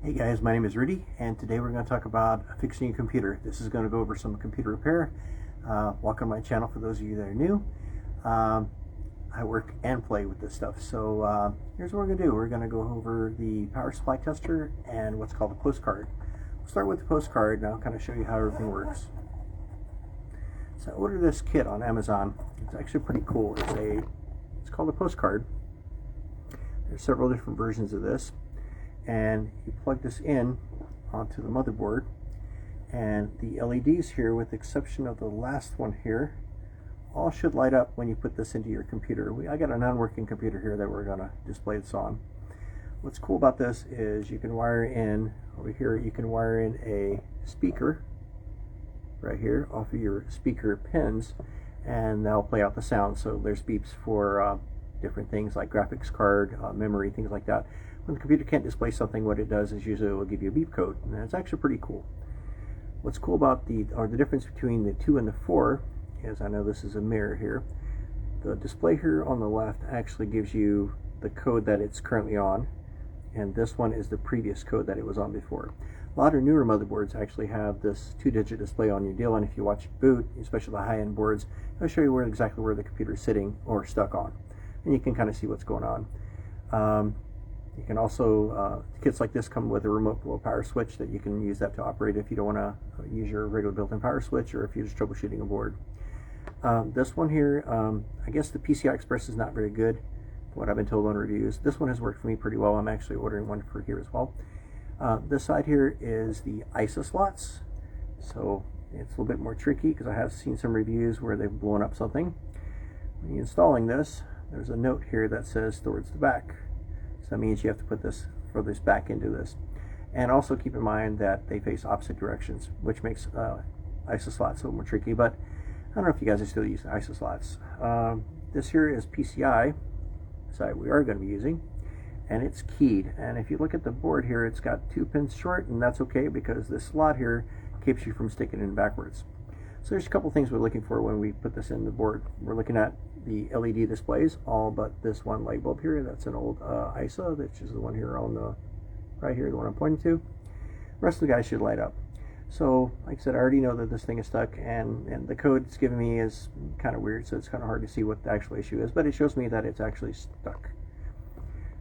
Hey guys, my name is Rudy, and today we're going to talk about fixing your computer. This is going to go over some computer repair. Welcome to my channel for those of you that are new. I work and play with this stuff. So here's what we're going to do. We're going to go over the power supply tester and what's called a postcard. We'll start with the postcard and I'll kind of show you how everything works. So I ordered this kit on Amazon. It's actually pretty cool. It's called a postcard. There's several different versions of this. And you plug this in onto the motherboard, and the LEDs here, with the exception of the last one here, all should light up when you put this into your computer. I got a non-working computer here that we're going to display this on. What's cool about this is you can wire in, over here you can wire in a speaker right here off of your speaker pins, and that'll play out the sound. So there's beeps for different things like graphics card, memory, things like that. When the computer can't display something, what it does is usually it will give you a beep code, and it's actually pretty cool. What's cool about the difference between the 2 and the 4 is, I know this is a mirror here, the display here on the left actually gives you the code that it's currently on, and this one is the previous code that it was on before. A lot of newer motherboards actually have this 2-digit display on your deal, and if you watch boot, especially the high-end boards, it'll show you exactly where the computer is sitting or stuck on, and you can kind of see what's going on. You can also, kits like this come with a remote power switch that you can use that to operate if you don't want to use your regular built-in power switch, or if you're just troubleshooting a board. This one here, I guess the PCI Express is not very good, what I've been told on reviews. This one has worked for me pretty well. I'm actually ordering one for here as well. This side here is the ISO slots, so it's a little bit more tricky because I have seen some reviews where they've blown up something. When you're installing this, there's a note here that says towards the back. So that means you have to put this back into this. And also keep in mind that they face opposite directions, which makes ISO slots a little more tricky, but I don't know if you guys are still using ISO slots. This here is PCI side we are going to be using, and it's keyed. And if you look at the board here, it's got 2 pins short, and that's okay because this slot here keeps you from sticking it in backwards. So there's a couple things we're looking for when we put this in the board. We're looking at the LED displays, all but this one light bulb here. That's an old ISO, which is the one here on the right here, the one I'm pointing to. The rest of the guys should light up. So like I said, I already know that this thing is stuck, and the code it's giving me is kind of weird, so it's kind of hard to see what the actual issue is, but it shows me that it's actually stuck.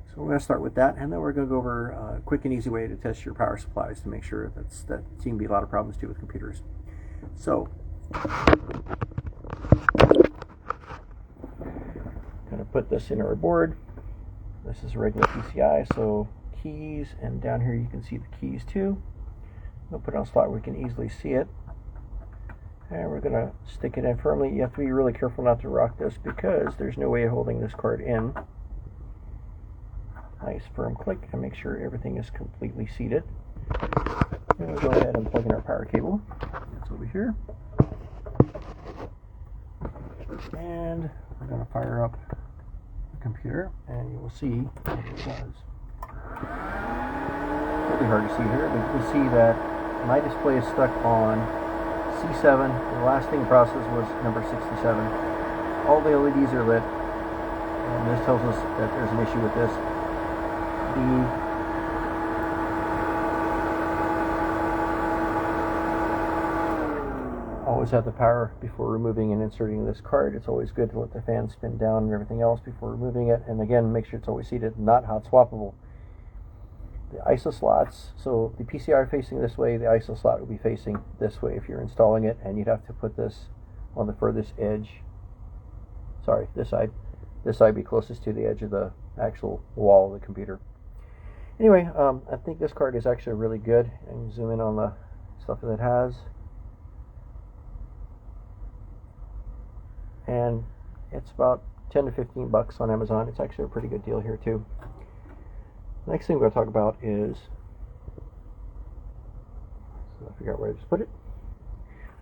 So we're going to start with that, and then we're going to go over a quick and easy way to test your power supplies to make sure that seem to be a lot of problems too with computers. So going to put this in our board. This is a regular PCI, so keys, and down here you can see the keys too. We'll put it on a slot where we can easily see it, and we're going to stick it in firmly. You have to be really careful not to rock this because there's no way of holding this card in. Nice firm click, and make sure everything is completely seated. And we'll go ahead and plug in our power cable. It's over here, and we're going to fire up computer, and you will see what it does. Really hard to see here, but you can see that my display is stuck on C7. The last thing processed was number 67. All the LEDs are lit, and this tells us that there's an issue with this. Always have the power before removing and inserting this card. It's always good to let the fan spin down and everything else before removing it, and again, make sure it's always seated, not hot swappable. The ISO slots, so the PCI facing this way, the ISO slot will be facing this way if you're installing it, and you'd have to put this on the furthest edge. Sorry, this side be closest to the edge of the actual wall of the computer. Anyway, I think this card is actually really good, and zoom in on the stuff that it has. And it's about 10 to 15 bucks on Amazon. It's actually a pretty good deal here too. Next thing we're going to talk about is, so I figure out where to just put it,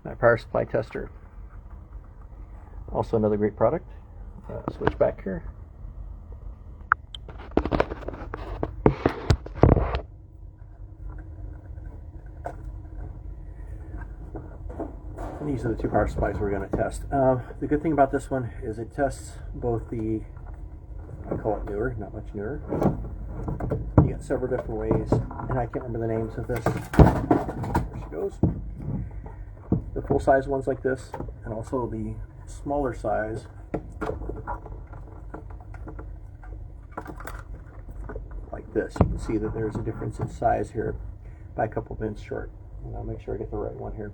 my power supply tester. Also another great product. Switch back here. And these are the 2 power supplies we're going to test. The good thing about this one is it tests both the, I call it newer, not much newer. You got got several different ways, and I can't remember the names of this. There she goes. The full-size ones like this, and also the smaller size. Like this. You can see that there's a difference in size here by a couple of inches short. And I'll make sure I get the right one here.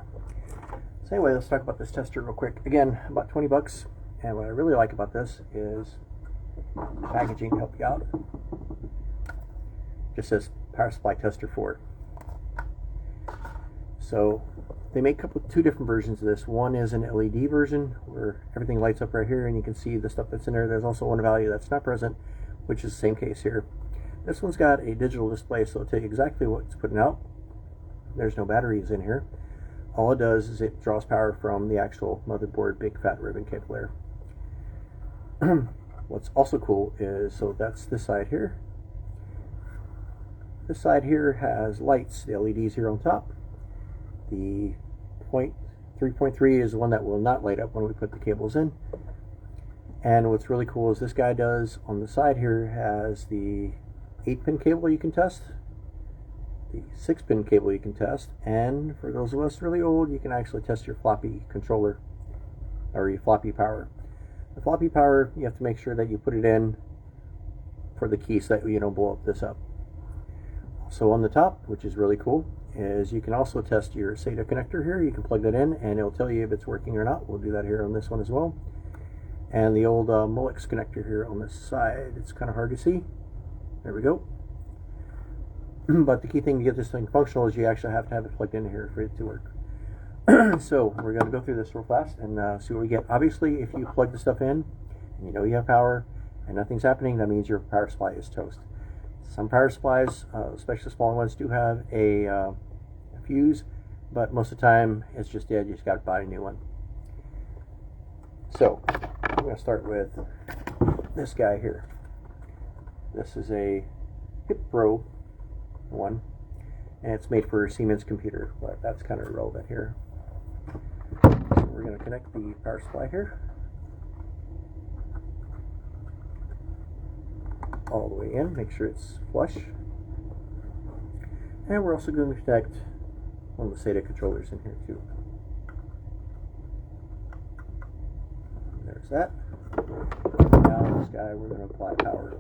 So anyway, let's talk about this tester real quick. Again, about 20 bucks. And what I really like about this is the packaging to help you out. Just says power supply tester 4. So they make two different versions of this. One is an LED version where everything lights up right here and you can see the stuff that's in there. There's also one value that's not present, which is the same case here. This one's got a digital display, so it'll tell you exactly what it's putting out. There's no batteries in here. All it does is it draws power from the actual motherboard big fat ribbon cable there. What's also cool is, so that's this side here. This side here has lights, the LEDs here on top. The 3.3 is the one that will not light up when we put the cables in. And what's really cool is this guy does, on the side here, has the 8-pin cable you can test, the 6-pin cable you can test, and for those of us really old, you can actually test your floppy controller, or your floppy power. The floppy power, you have to make sure that you put it in for the key so that you don't blow this up. So on the top, which is really cool, is you can also test your SATA connector here. You can plug that in and it'll tell you if it's working or not. We'll do that here on this one as well. And the old Molex connector here on this side, it's kind of hard to see. There we go. But the key thing to get this thing functional is you actually have to have it plugged in here for it to work. So we're going to go through this real fast and see what we get. Obviously, if you plug the stuff in and you know you have power and nothing's happening, that means your power supply is toast. Some power supplies, especially smaller ones, do have a fuse, but most of the time it's just dead. You just got to buy a new one. So I'm going to start with this guy here. This is a Hip Pro one, and it's made for a Siemens computer, but that's kind of irrelevant here. So we're going to connect the power supply here all the way in, make sure it's flush, and we're also going to connect one of the SATA controllers in here too. There's that. Now this guy, we're going to apply power.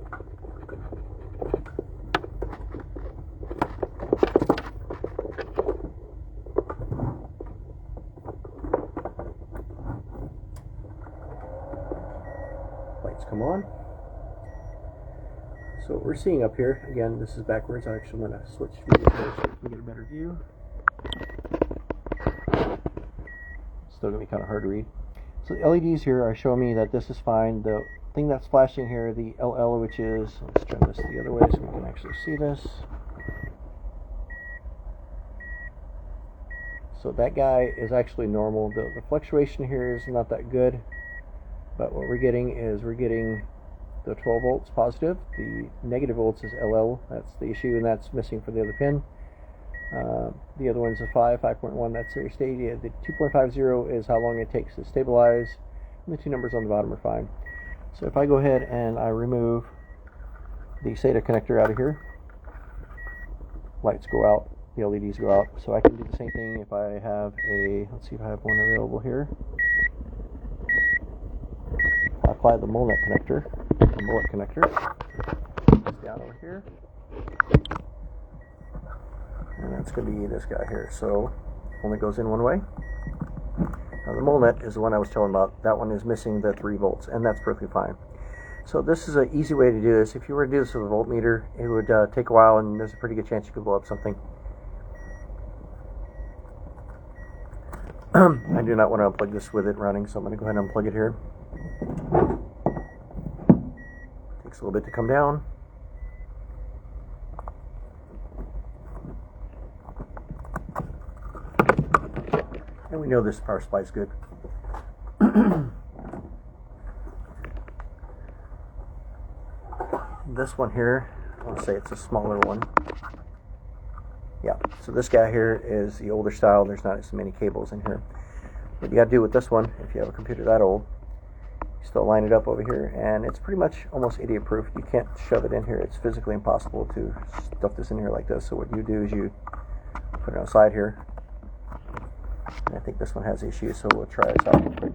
Lights come on. So what we're seeing up here, again, this is backwards. I actually want to switch views here so we can get a better view. Still going to be kind of hard to read. So the LEDs here are showing me that this is fine. The thing that's flashing here, the LL, which is, let's turn this the other way so we can actually see this. So that guy is actually normal. The fluctuation here is not that good, but what we're getting is we're getting the 12 volts positive. The negative volts is LL, that's the issue, and that's missing for the other pin. The other one's a 5.1, that's your state. The 2.50 is how long it takes to stabilize, and the two numbers on the bottom are fine. So if I go ahead and I remove the SATA connector out of here, lights go out, the LEDs go out. So I can do the same thing if I have a, let's see if I have one available here. I apply the mullet connector, it's down over here, and that's going to be this guy here. So only goes in one way. Now the mullet is the one I was telling about. That one is missing the 3 volts, and that's perfectly fine. So this is an easy way to do this. If you were to do this with a voltmeter, it would take a while, and there's a pretty good chance you could blow up something. I do not want to unplug this with it running, so I'm going to go ahead and unplug it here. Takes a little bit to come down. And we know this power supply is good. This one here, I'll say it's a smaller one. Yeah, so this guy here is the older style. There's not as many cables in here. What you got to do with this one, if you have a computer that old, Still line it up over here, and it's pretty much almost idiot proof. You can't shove it in here. It's physically impossible to stuff this in here like this. So what you do is you put it on the side here. And I think this one has issues, so we'll try this out real quick.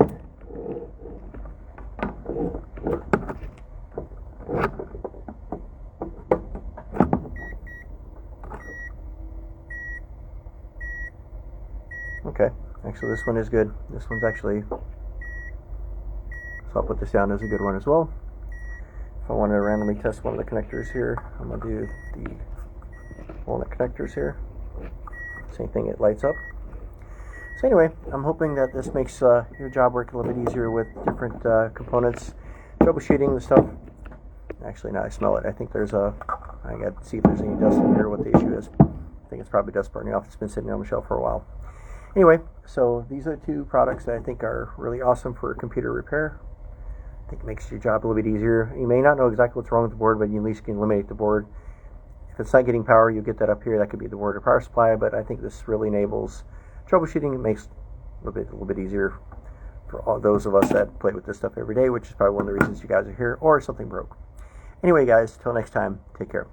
Okay, actually this one is good. This one's actually, so I'll put this down as a good one as well. If I want to randomly test one of the connectors here, I'm going to do the walnut connectors here. Same thing, it lights up. So anyway, I'm hoping that this makes your job work a little bit easier with different components, troubleshooting the stuff. Actually, now I smell it. I think there's I got to see if there's any dust in here, what the issue is. I think it's probably dust burning off. It's been sitting on the shelf for a while. Anyway, so these are two products that I think are really awesome for computer repair. I think it makes your job a little bit easier. You may not know exactly what's wrong with the board, but you at least can eliminate the board. If it's not getting power, you get that up here. That could be the board or power supply, but I think this really enables troubleshooting. It makes a little bit easier for all those of us that play with this stuff every day, which is probably one of the reasons you guys are here, or something broke. Anyway, guys, till next time, take care.